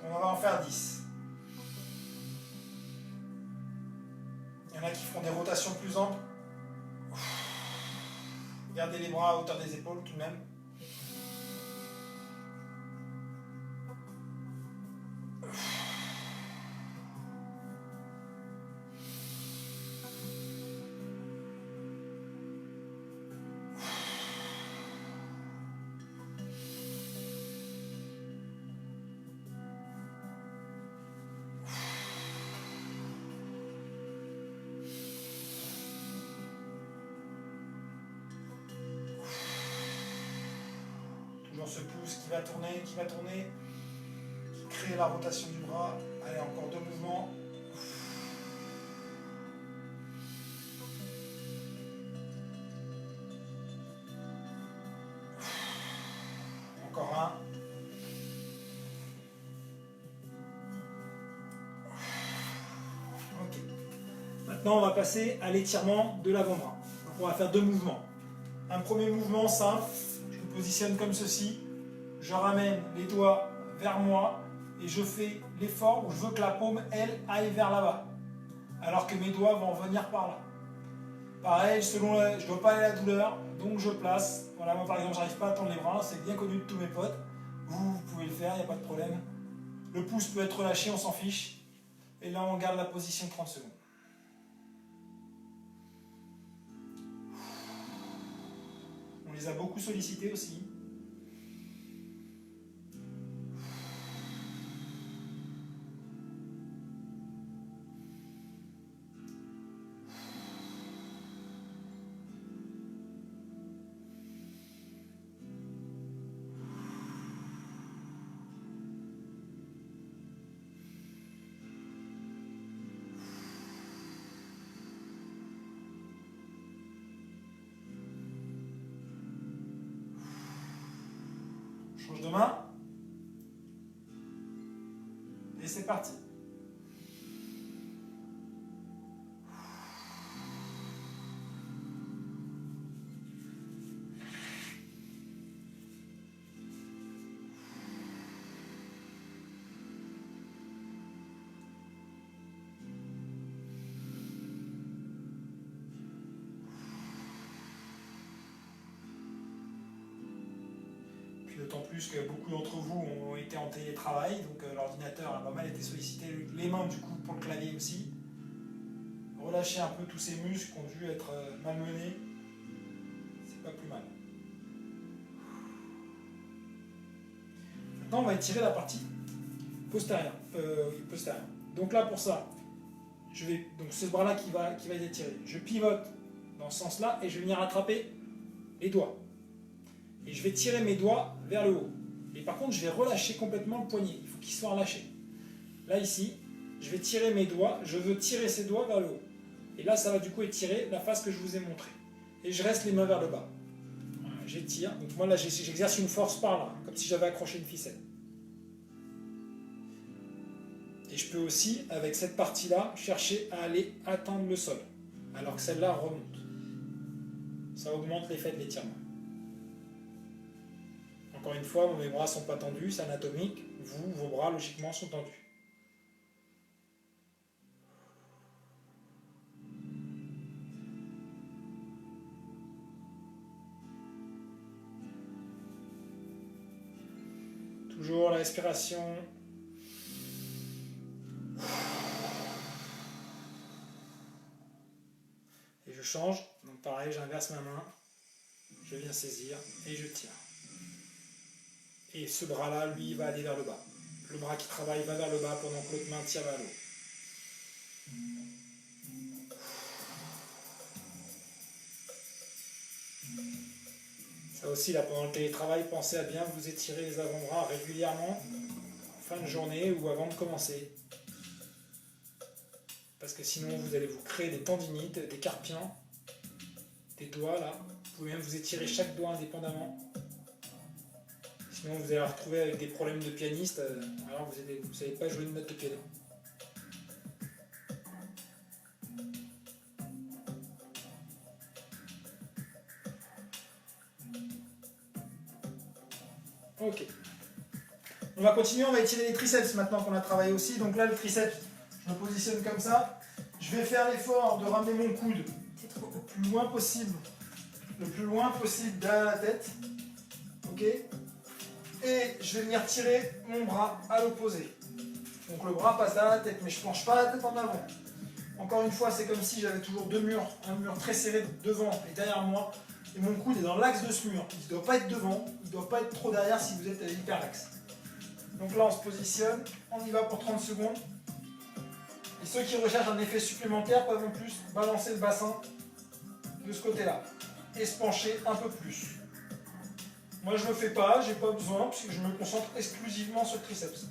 On va en faire 10. Il y en a qui font des rotations plus amples. Gardez les bras à hauteur des épaules tout de même. Ce pouce qui va tourner, qui crée la rotation du bras. Allez, encore 2 mouvements. Encore un. Ok. Maintenant, on va passer à l'étirement de l'avant-bras. Donc, on va faire 2 mouvements. Un premier mouvement simple. Positionne comme ceci, je ramène les doigts vers moi et je fais l'effort où je veux que la paume, elle, aille vers là-bas, alors que mes doigts vont venir par là. Pareil, je ne dois pas aller à la douleur, donc je place. Voilà, moi par exemple, j'arrive pas à tendre les bras, c'est bien connu de tous mes potes. Vous pouvez le faire, il n'y a pas de problème. Le pouce peut être relâché, on s'en fiche. Et là, on garde la position 30 secondes. les a beaucoup sollicités aussi. Change de main. Et c'est parti. D'autant plus que beaucoup d'entre vous ont été en télétravail, donc l'ordinateur a pas mal été sollicité, les mains du coup pour le clavier aussi. Relâcher un peu tous ces muscles qui ont dû être malmenés, c'est pas plus mal. Maintenant on va étirer la partie postérieure. Postérieure. Donc là pour ça, donc c'est ce bras-là qui va être étiré. Je pivote dans ce sens-là et je vais venir attraper les doigts. Et je vais tirer mes doigts vers le haut. Et par contre, je vais relâcher complètement le poignet. Il faut qu'il soit relâché. Là, ici, je vais tirer mes doigts. Je veux tirer ces doigts vers le haut. Et là, ça va du coup étirer la face que je vous ai montrée. Et je reste les mains vers le bas. Voilà, j'étire. Donc moi, là, j'exerce une force par là, comme si j'avais accroché une ficelle. Et je peux aussi, avec cette partie-là, chercher à aller atteindre le sol. Alors que celle-là remonte. Ça augmente l'effet de l'étirement. Encore une fois, mes bras ne sont pas tendus, c'est anatomique. Vous, vos bras, logiquement, sont tendus. Toujours la respiration. Et je change. Donc pareil, j'inverse ma main. Je viens saisir et je tire. Et ce bras-là, lui, va aller vers le bas. Le bras qui travaille va vers le bas pendant que l'autre main tire vers le haut. Ça aussi, là, pendant le télétravail, pensez à bien vous étirer les avant-bras régulièrement, en fin de journée ou avant de commencer. Parce que sinon, vous allez vous créer des tendinites, des carpiens, des doigts, là. Vous pouvez même vous étirer chaque doigt indépendamment. Sinon, vous allez vous retrouver avec des problèmes de pianiste, alors vous ne savez pas jouer une note de piano. Ok. On va continuer, on va étirer les triceps maintenant qu'on a travaillé aussi. Donc là, le triceps, je me positionne comme ça. Je vais faire l'effort de ramener mon coude le plus loin possible derrière la tête. Ok. Et je vais venir tirer mon bras à l'opposé. Donc le bras passe derrière la tête, mais je ne penche pas la tête en avant. Encore une fois, c'est comme si j'avais toujours deux murs, un mur très serré devant et derrière moi. Et mon coude est dans l'axe de ce mur. Il ne doit pas être devant, il ne doit pas être trop derrière si vous êtes à l'hyperlaxe. Donc là, on se positionne, on y va pour 30 secondes. Et ceux qui recherchent un effet supplémentaire peuvent en plus balancer le bassin de ce côté-là et se pencher un peu plus. Moi, je ne le fais pas, j'ai pas besoin, puisque je me concentre exclusivement sur le triceps.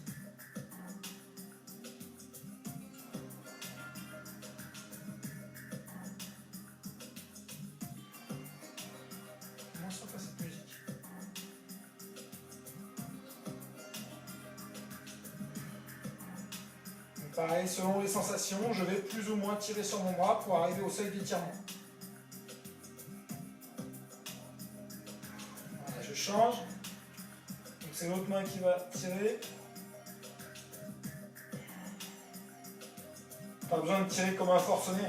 Comment ça passe cette musique? Donc pareil, selon les sensations, je vais plus ou moins tirer sur mon bras pour arriver au seuil d'étirement. Je change, donc c'est l'autre main qui va tirer. Pas besoin de tirer comme un forcené.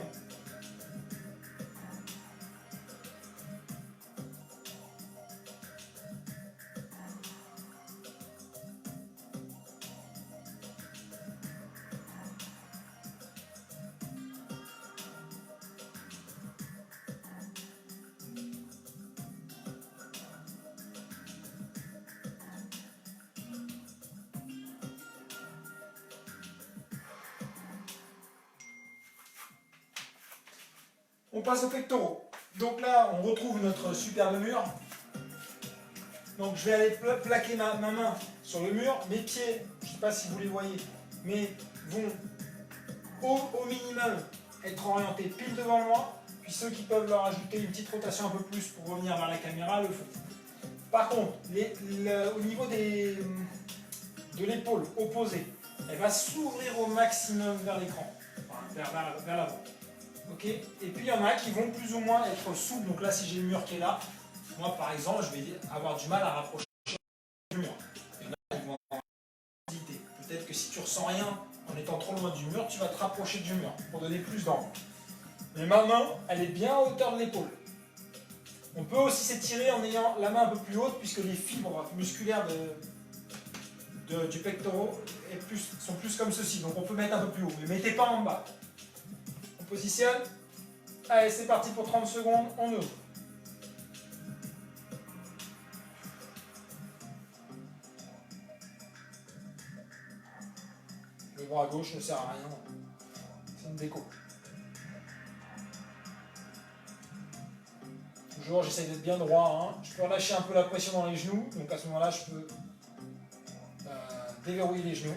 On passe aux pectoraux. Donc là, on retrouve notre superbe mur. Donc je vais aller plaquer ma main sur le mur. Mes pieds, je ne sais pas si vous les voyez, mais vont au minimum être orientés pile devant moi. Puis ceux qui peuvent leur ajouter une petite rotation un peu plus pour revenir vers la caméra le font. Par contre, au niveau de l'épaule opposée, elle va s'ouvrir au maximum vers l'écran, enfin, vers l'avant. Okay. Et puis il y en a qui vont plus ou moins être souples. Donc là, si j'ai le mur qui est là, moi par exemple, je vais avoir du mal à rapprocher du mur. Il y en a qui vont avoir hésiter. Peut-être que si tu ressens rien en étant trop loin du mur, tu vas te rapprocher du mur pour donner plus d'angle. Mais ma main, elle est bien à hauteur de l'épaule. On peut aussi s'étirer en ayant la main un peu plus haute puisque les fibres musculaires du pectoral sont plus comme ceci. Donc on peut mettre un peu plus haut, mais mettez pas en bas. On positionne. Allez, c'est parti pour 30 secondes, on ouvre. Le bras gauche ne sert à rien, c'est une déco. Toujours, j'essaie d'être bien droit. Hein. Je peux relâcher un peu la pression dans les genoux, donc à ce moment-là, je peux déverrouiller les genoux.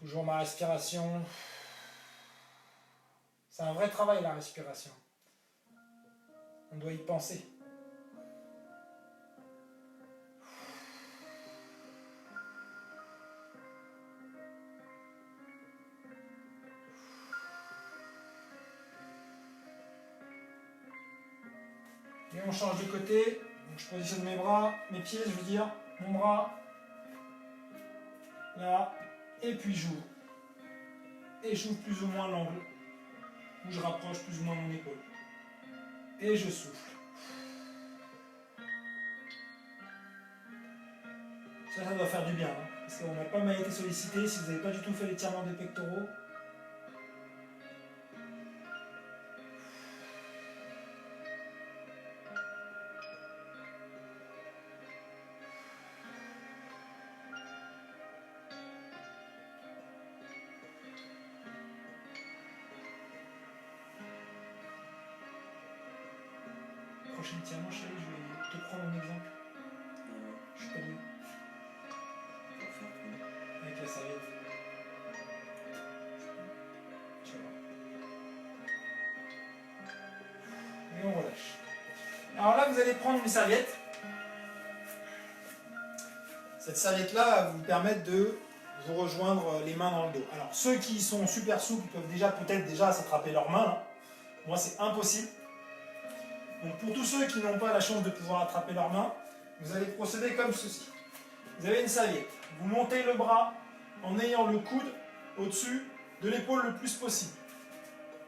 Toujours ma respiration. C'est un vrai travail, la respiration. On doit y penser. Et on change de côté. Donc je positionne mes bras, mes pieds, je veux dire, mon bras. Là. Et puis j'ouvre. Et j'ouvre plus ou moins l'angle. Où je rapproche plus ou moins mon épaule. Et je souffle. Ça doit faire du bien. Hein, parce qu'on n'a pas mal été sollicité. Si vous n'avez pas du tout fait l'étirement des pectoraux, prochain étirement, chérie, je vais te prendre un exemple. Je suis pas doué. Avec la serviette. Tu vas voir. Et on relâche. Alors là, vous allez prendre une serviette. Cette serviette-là va vous permettre de vous rejoindre les mains dans le dos. Alors, ceux qui sont super souples peuvent peut-être déjà s'attraper leurs mains. Là. Moi, c'est impossible. Donc, pour tous ceux qui n'ont pas la chance de pouvoir attraper leurs mains, vous allez procéder comme ceci. Vous avez une serviette. Vous montez le bras en ayant le coude au-dessus de l'épaule le plus possible.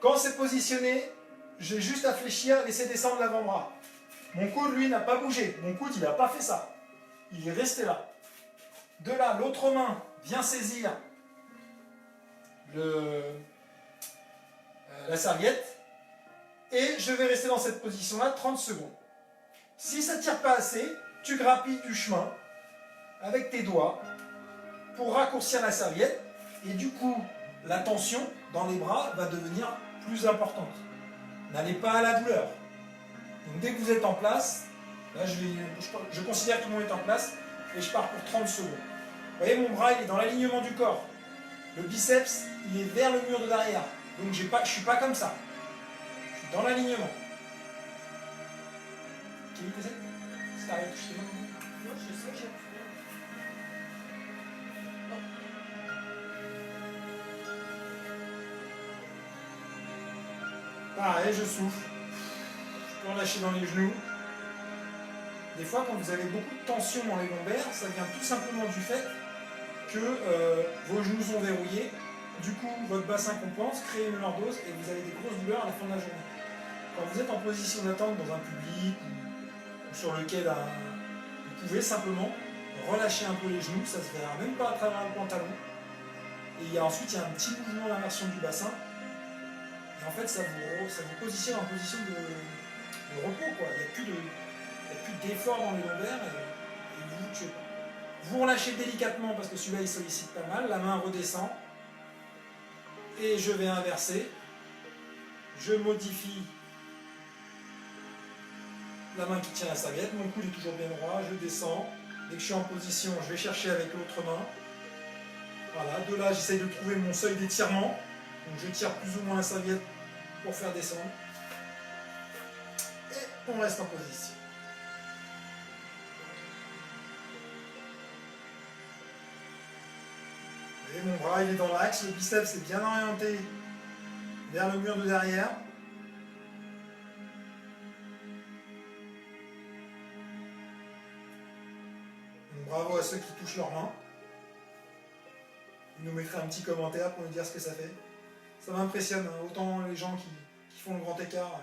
Quand c'est positionné, j'ai juste à fléchir, laisser descendre l'avant-bras. Mon coude, lui, n'a pas bougé. Mon coude, il n'a pas fait ça. Il est resté là. De là, l'autre main vient saisir la serviette. Et je vais rester dans cette position-là 30 secondes. Si ça ne tire pas assez, tu grappilles du chemin avec tes doigts pour raccourcir la serviette. Et du coup, la tension dans les bras va devenir plus importante. N'allez pas à la douleur. Donc dès que vous êtes en place, là je considère que tout le monde est en place et je pars pour 30 secondes. Vous voyez, mon bras il est dans l'alignement du corps. Le biceps il est vers le mur de derrière. Donc je ne suis pas comme ça. Je suis dans l'alignement. Kelly, t'essaies? C'est t'arrêtes, je t'ai demandé. Non, je sais que j'ai plus. Pareil, je souffle. Je peux relâcher dans les genoux. Des fois, quand vous avez beaucoup de tension dans les lombaires, ça vient tout simplement du fait que vos genoux sont verrouillés. Du coup, votre bassin compense, crée une lordose et vous avez des grosses douleurs à la fin de la journée. Quand vous êtes en position d'attente dans un public ou sur le quai vous pouvez simplement relâcher un peu les genoux, ça ne se verra même pas à travers le pantalon. Et ensuite, il y a un petit mouvement d'inversion du bassin. Et en fait, ça vous positionne en position de repos, quoi. Il n'y a plus d'effort dans les lombaires et vous ne tuez pas. Vous relâchez délicatement parce que celui-là il sollicite pas mal. La main redescend. Et je vais inverser. Je modifie la main qui tient la serviette. Mon coude est toujours bien droit. Je descends. Dès que je suis en position, je vais chercher avec l'autre main. Voilà, de là j'essaye de trouver mon seuil d'étirement. Donc je tire plus ou moins la serviette pour faire descendre. Et on reste en position. Vous voyez, mon bras il est dans l'axe, le biceps est bien orienté vers le mur de derrière. Donc, bravo à ceux qui touchent leurs mains. Vous nous mettrez un petit commentaire pour nous dire ce que ça fait. Ça m'impressionne, hein, autant les gens qui font le grand écart.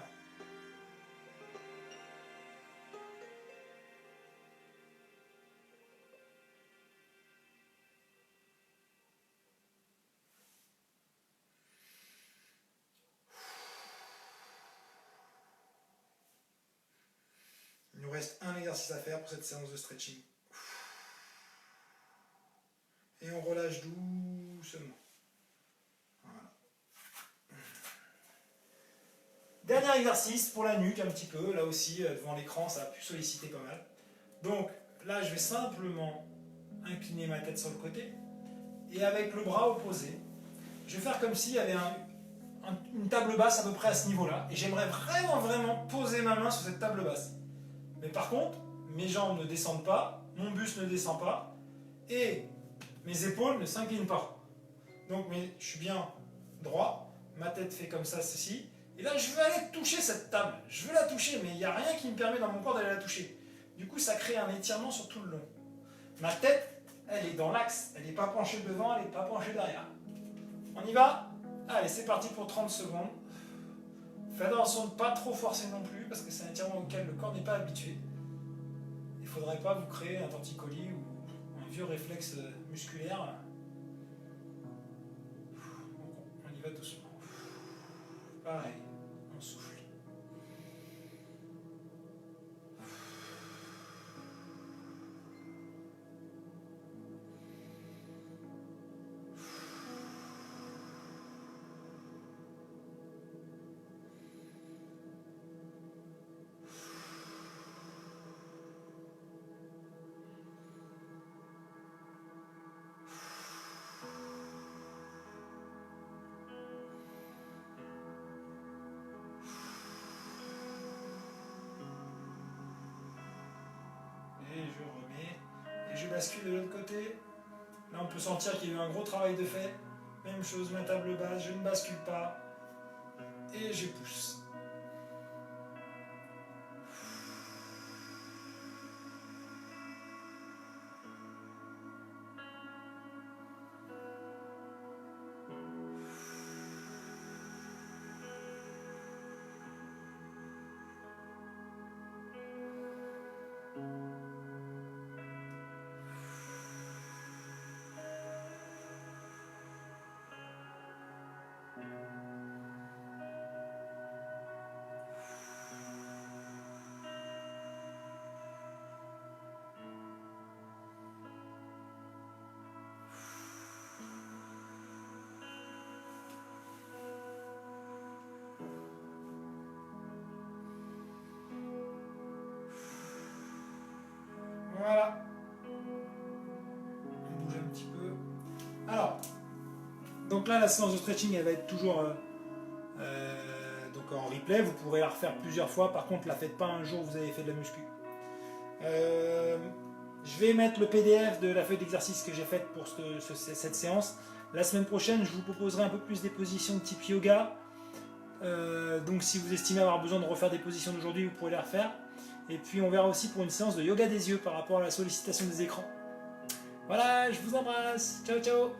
Il nous reste un exercice à faire pour cette séance de stretching. Et on relâche doucement. Voilà. Dernier exercice pour la nuque un petit peu. Là aussi, devant l'écran, ça a pu solliciter pas mal. Donc là, je vais simplement incliner ma tête sur le côté. Et avec le bras opposé, je vais faire comme s'il y avait une table basse à peu près à ce niveau-là. Et j'aimerais vraiment poser ma main sur cette table basse. Mais par contre, mes jambes ne descendent pas, mon buste ne descend pas, et mes épaules ne s'inclinent pas. Donc je suis bien droit, ma tête fait comme ça, ceci, et là je veux aller toucher cette table. Je veux la toucher, mais il n'y a rien qui me permet dans mon corps d'aller la toucher. Du coup, ça crée un étirement sur tout le long. Ma tête, elle est dans l'axe, elle n'est pas penchée devant, elle n'est pas penchée derrière. On y va? Allez, c'est parti pour 30 secondes. Faites attention de ne pas trop forcer non plus, parce que c'est un étirement auquel le corps n'est pas habitué. Il ne faudrait pas vous créer un torticolis ou un vieux réflexe musculaire. On y va doucement. Pareil, on souffle. Je remets et je bascule de l'autre côté. Là on peut sentir qu'il y a eu un gros travail de fait. Même chose, ma table basse, je ne bascule pas et je pousse. Voilà. On bouge un petit peu. Alors, donc là, la séance de stretching, elle va être toujours donc en replay. Vous pourrez la refaire plusieurs fois. Par contre, la faites pas un jour où vous avez fait de la muscu. Je vais mettre le PDF de la feuille d'exercice que j'ai faite pour cette séance. La semaine prochaine, je vous proposerai un peu plus des positions de type yoga. Donc si vous estimez avoir besoin de refaire des positions d'aujourd'hui, vous pourrez les refaire. Et puis on verra aussi pour une séance de yoga des yeux par rapport à la sollicitation des écrans. Voilà, je vous embrasse. Ciao, ciao.